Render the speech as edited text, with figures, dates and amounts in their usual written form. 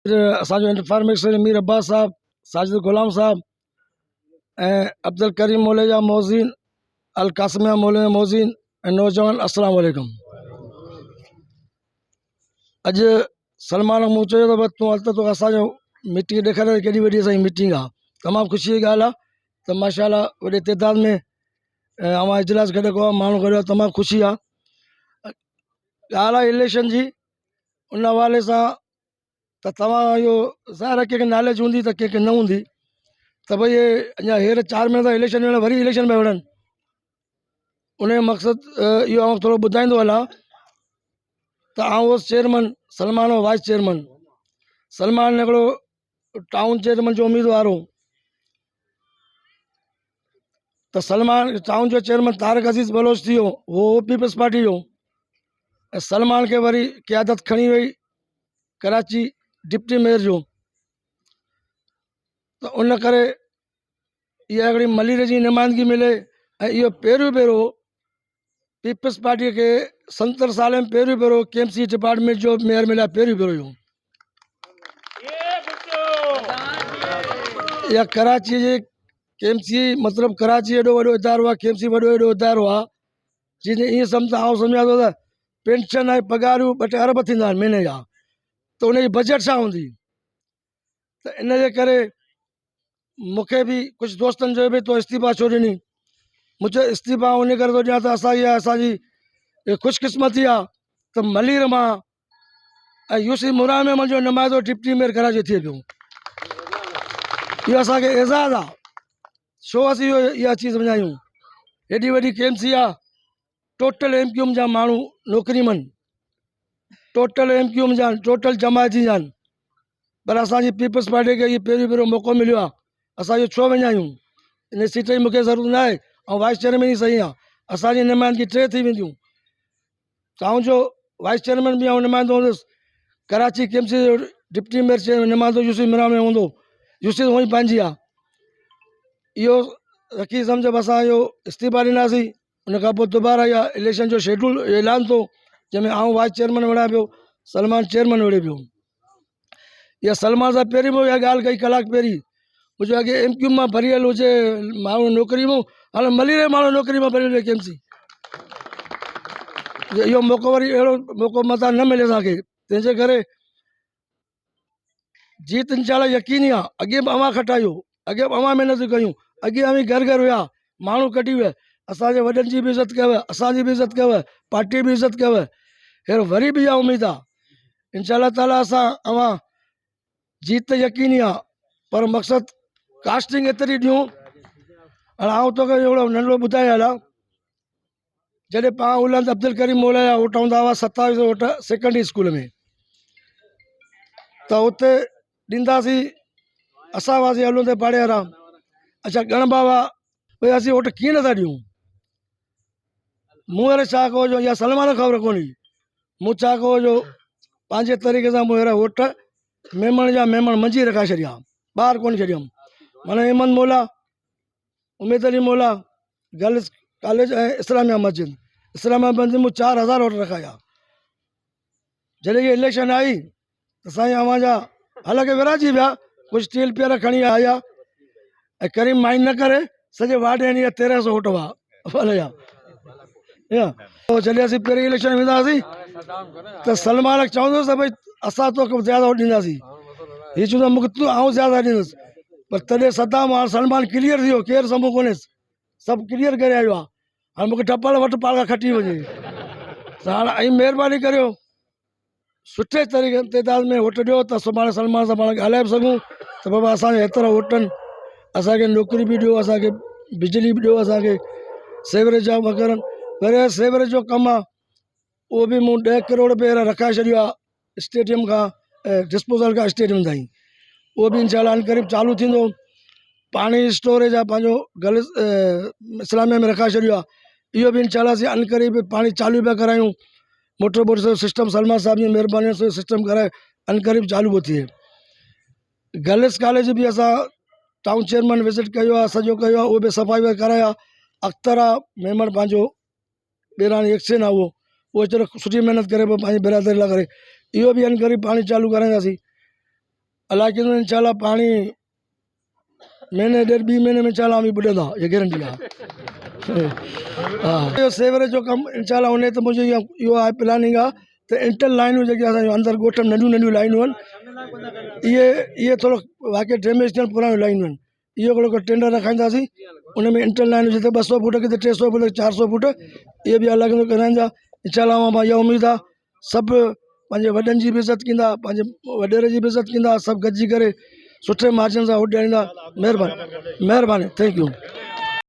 असांजो इंफॉर्मेशन मीर अब्बास साहब, साजिद गुलाम साहब ऐं अब्दुल करीम मौलेजा मोहसिन, अल कासमिया मौलेजा मोहसिन ऐं नौजवान अस्सलाम वालेकुम। अॼु सलमान मूं चयो त तूं हल त तोखे असांजो मीटिंग ॾेखारे केॾी वॾी असांजी मीटिंग आहे। तमामु ख़ुशी जी ॻाल्हि आहे त माशाअल्लाह वॾे तइदाद में अवां इजलास गॾु कयो आहे, माण्हू गॾु आहे, तमामु ख़ुशी आहे। ॻाल्हि आहे इलेक्शन जी, उन हवाले सां त तव्हां इहो ज़ाहिर आहे कंहिंखे नॉलेज हूंदी त कंहिंखे न हूंदी त भई अञा हींअर 4 महीना त इलेक्शन में वरी इलेक्शन में विढ़नि। उन जो मक़सदु इहो आउं थोरो ॿुधाईंदो हलां त आउं हुउसि चेयरमैन, सलमान हो वाइस चेयरमैन। सलमान हिकिड़ो टाउन चेयरमैन जो उम्मीदवार हो त सलमान टाउन जो चेयरमैन तारक अज़ीज़ बलोच थी वियो, उहो पीपल्स पार्टी जो। ऐं सलमान खे वरी क़यादत खणी वई कराची डिप्टी मेयर जो। त उन करे इहा हिकिड़ी मलीरे जी नुमाइंदगी मिले ऐं इहो पहिरियों भेरो पीपल्स पार्टीअ खे 70 साल में पहिरियों भेरो KMC डिपार्टमेंट जो मेयर मिलिया, पहिरियों भेरो इहो। इहा कराची जे KMC मतिलबु कराची एॾो वॾो इदारो आहे, KMC वॾो एॾो इदारो आहे जीअं ईअं सम्झ आउं सम्झां थो त पेंशन ऐं पघारियूं 2 अरब थींदा आहिनि महीने जा, त उनजी बजट छा हूंदी। त इन जे करे मूंखे बि कुझु दोस्तनि चयो भई तो इस्तीफ़ा छो ॾिनी। मूं चयो इस्तीफ़ा उन करे थो ॾियां त असांजी ख़ुशकिस्मती आहे त मलीर मां ऐं यूसी मुरा में मुंहिंजो नुमाइंदो डिप्टी मेयर कराची थिए पियो। इहो असांखे एज़ाज़ आहे, छो असीं इहा चीज़ सम्झायूं। हेॾी वॾी KMC आहे, टोटल MQM जा माण्हू नौकरीमन, टोटल MQM जा आहिनि, टोटल जमायती जा आहिनि, पर असांजी पीपल्स पार्टी खे इहो पहिरियों भेरो मौक़ो मिलियो आहे। असां इहो छो विञायूं। इन सीट जी मूंखे ज़रूरत न आहे ऐं वाइस चेयरमैन ई सही आहे। असांजी नुमाइंदगी 3 थी वेंदियूं। टाउन जो वाइस चेयरमैन बि ऐं नुमाइंदो हूंदुसि, कराची KMC जो डिप्टी मेयर नुमाइंदो यूसी मिरा में हूंदो, यूसी उहो ई पंहिंजी आहे। इहो रखी सम्झ बि असां इहो इस्तीफ़ा ॾिनासीं। उन खां पोइ दुबारा इहा इलेक्शन जो शेड्यूल ऐलान थियो, जंहिंमें आउं वाइस चेयरमैन विढ़ां पियो, सलमान चेयरमैन विढ़े पियो। इहा सलमान सां पहिरीं मां इहा ॻाल्हि कई कलाक पहिरीं, मुंहिंजो अॻे MQM मां भरियल हुजे माण्हू नौकिरी मां, हाणे मलीरे माण्हू नौकिरी मां भरियल हुजे KMC। इहो मौक़ो वरी अहिड़ो मौक़ो मथां न मिले असांखे, तंहिंजे करे जीत इंशाल्लाह यकीनी आहे। अॻे बि अवां खटायो, अॻे बि अवां महिनत कयूं, अॻे अवी घर घर हुया, माण्हू कढी विया, असांजे वॾनि जी बि इज़त कयव, असांजी बि इज़त कयव, पार्टी बि इज़त कयव। हींअर वरी बि इहा उमेदु आहे इंशाल्लाह ताला असां अवां जीत त यकीनी आहे, पर मक़सदु कास्टिंग एतिरी ॾियूं। हाणे आउं तोखे हिकिड़ो नंढिड़ो ॿुधाए हलां, जॾहिं पाण उलंद अब्दुल करीम मौलाना वोट हूंदा हुआ 27 वोट सेकेंडरी स्कूल में, त उते ॾींदासीं असां हुआसीं हलूं पाड़े वारा। अच्छा ॻण बाबा भई असीं वोट कीअं नथा ॾियूं। मूं हींअर छा कयो जो इहा सलमान ख़बर कोन्हे, मूं छा कयो जो पंहिंजे तरीक़े सां मूं हींअर वोट मेमण जा मेमण मंझि रखाए छॾिया, ॿाहिरि कोन छॾियमि। माना अहमद मौला, उमेद अली मौला, गर्ल्स कॉलेज ऐं इस्लामिया मस्जिद, इस्लामिया मस्जिद मूं 4000 वोट रखाया। जॾहिं इहा इलेक्शन आई त साईं अवां जा हालांकि विराजी विया, कुझु स्टील पेयर खणी आया ऐं करीम माइन न करे सॼे वार्ड जा 1300 वोट हुआ भले जा। जॾहिं असीं पहिरीं इलेक्शन वेंदा हुआसीं त सलमान चवंदुसि त भई असां तोखे ज़्यादा वोट ॾींदासीं, हीअ चवंदो मूंखे तूं आउं ज़्यादा ॾींदुसि, पर तॾहिं सदाम हाणे सलमान क्लियर थी वियो, केरु साम्हूं कोन्हेसि, सभु क्लियर करे आयो आहे। हाणे मूंखे टपल वटि पाण खां खटी वञे त हाणे ऐं महिरबानी करियो सुठे तरीक़े तइदाद में वोट ॾियो त सुभाणे सलमान सां पाण ॻाल्हाए बि सघूं त बाबा असांजे हेतिरा वोटनि असांखे नौकिरी बि ॾियो, असांखे बिजली बि ॾियो, असांखे सेवरेज जा वग़ैरह वग़ैरह। सेवरेज जो कमु आहे उहो बि मूं 10 करोड़ रुपया रखाए छॾियो आहे, स्टेडियम खां डिस्पोज़ल खां स्टेडियम ताईं, उहो बि इंशाल्लाह अनक़रीब चालू थींदो। पाणी स्टोरेज आहे पंहिंजो गर्ल्स इस्लामिया में रखाए छॾियो आहे, इहो बि इंशाल्लाह असीं अनक़रीब पाणी चालू पिया करायूं। मोटर बोट जो सिस्टम सलमान साहब जी महिरबानी सां सिस्टम कराए अनक़रीब चालू पियो थिए। गर्ल्स कॉलेज बि असां टाउन चेयरमैन विज़िट कयो आहे, सॼो कयो आहे, उहो बि सफ़ाई वग़ैरह कराया। अख़्तरा मेमण पंहिंजो ॿेराणी एक्शन आहे, उहो चलो सुठी महिनत करे पियो पंहिंजी बिरादरी लाइ करे, इहो बि अनक़रीब पाणी चालू कराईंदासीं। अलाए कि इंशाल्लाह पानी महीने 1.5 महीने में इंशाल्लाह हम ॿुॾंदा, ये गारंटी आहे। हाँ इहो सेवरेज जो कमु इंशाल्लाह हुन त मुंहिंजो इहो आहे प्लानिंग आहे त इंटर लाइनूं जेके असांजो अंदरि ॻोठ में नंढियूं नंढियूं लाइनूं आहिनि इहे थोरो वाक़ई डैमेज थियण पुराणियूं लाइनूं आहिनि, इहो हिकिड़ो टेंडर रखाईंदासीं उन में इंटर लाइनूं जिते 200 फुट किथे 300 फुट 400 फुट इहे बि अलॻि अलॻि कराइनि था इंशाल्लाह। मां इहा उमेदु आहे सभु पंहिंजे वॾनि जी बि इज़त कंदा, पंहिंजे वॾेरे जी बि इज़त कंदा, सभु गॾिजी करे सुठे मार्जन सां वोट ॾियणा। महिरबानी, थैंक यू।